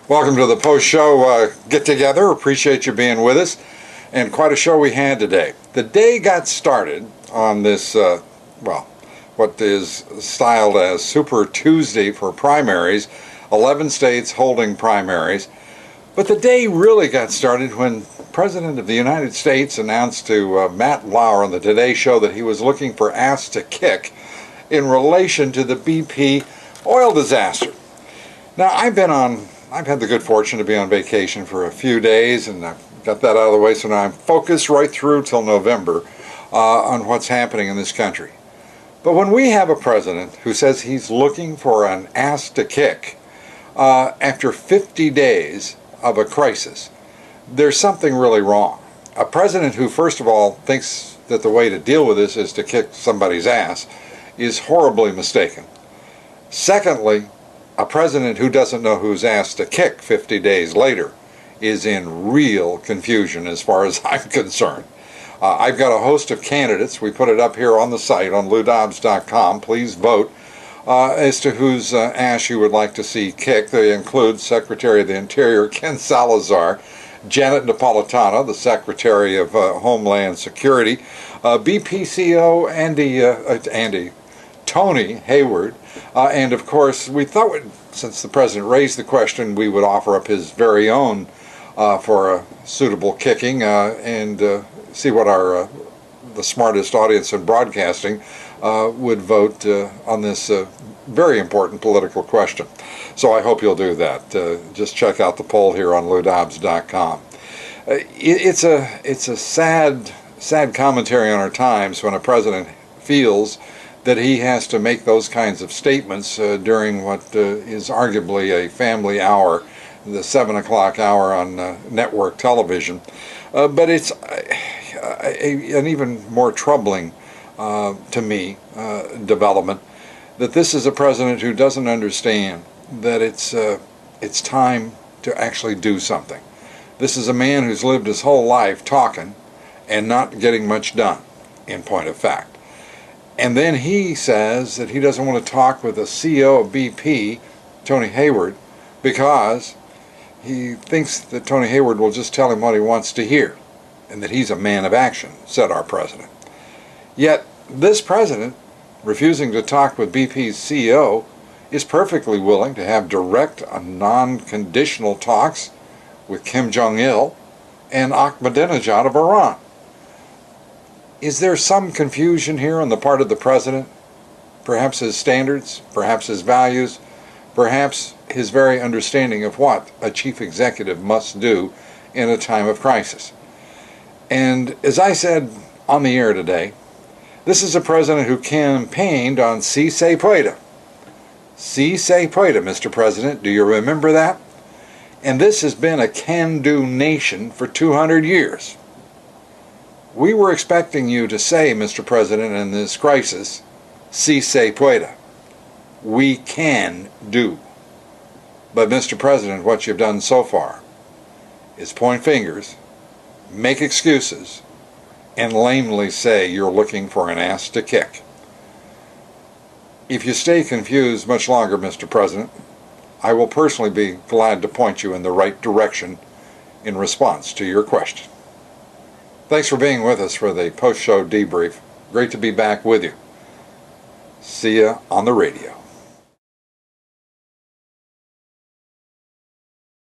Welcome to the post-show get-together. Appreciate you being with us. And quite a show we had today. The day got started on this, what is styled as Super Tuesday for primaries, 11 states holding primaries. But the day really got started when President of the United States announced to Matt Lauer on the Today Show that he was looking for ass to kick in relation to the BP oil disaster. Now, I've had the good fortune to be on vacation for a few days, and I've got that out of the way, so now I'm focused right through till November on what's happening in this country. But when we have a president who says he's looking for an ass to kick after 50 days of a crisis, there's something really wrong. A president who, first of all, thinks that the way to deal with this is to kick somebody's ass is horribly mistaken. Secondly, a president who doesn't know whose ass to kick 50 days later is in real confusion as far as I'm concerned. I've got a host of candidates. We put it up here on the site on Dobbs.com. Please vote as to whose ass you would like to see kicked. They include Secretary of the Interior Ken Salazar, Janet Napolitano, the Secretary of Homeland Security, BPCO Tony Hayward, and of course we thought, since the President raised the question, we would offer up his very own for a suitable kicking and see what the smartest audience in broadcasting would vote on this very important political question. So I hope you'll do that. Just check out the poll here on LouDobbs.com. It's a sad commentary on our times when a president feels that he has to make those kinds of statements during what is arguably a family hour, the 7 o'clock hour on network television. But it's an even more troubling, to me, development that this is a president who doesn't understand that it's time to actually do something. This is a man who's lived his whole life talking and not getting much done, in point of fact. And then he says that he doesn't want to talk with the CEO of BP, Tony Hayward, because he thinks that Tony Hayward will just tell him what he wants to hear, and that he's a man of action, said our president. Yet this president, refusing to talk with BP's CEO, is perfectly willing to have direct and non-conditional talks with Kim Jong-il and Ahmadinejad of Iran. Is there some confusion here on the part of the president? Perhaps his standards, perhaps his values, perhaps his very understanding of what a chief executive must do in a time of crisis. And as I said on the air today, this is a president who campaigned on Si se puede. Si se puede, Mr. President. Do you remember that? And this has been a can-do nation for 200 years. We were expecting you to say, Mr. President, in this crisis, si se puede. We can do. But, Mr. President, what you've done so far is point fingers, make excuses, and lamely say you're looking for an ass to kick. If you stay confused much longer, Mr. President, I will personally be glad to point you in the right direction in response to your question. Thanks for being with us for the post-show debrief. Great to be back with you. See ya on the radio.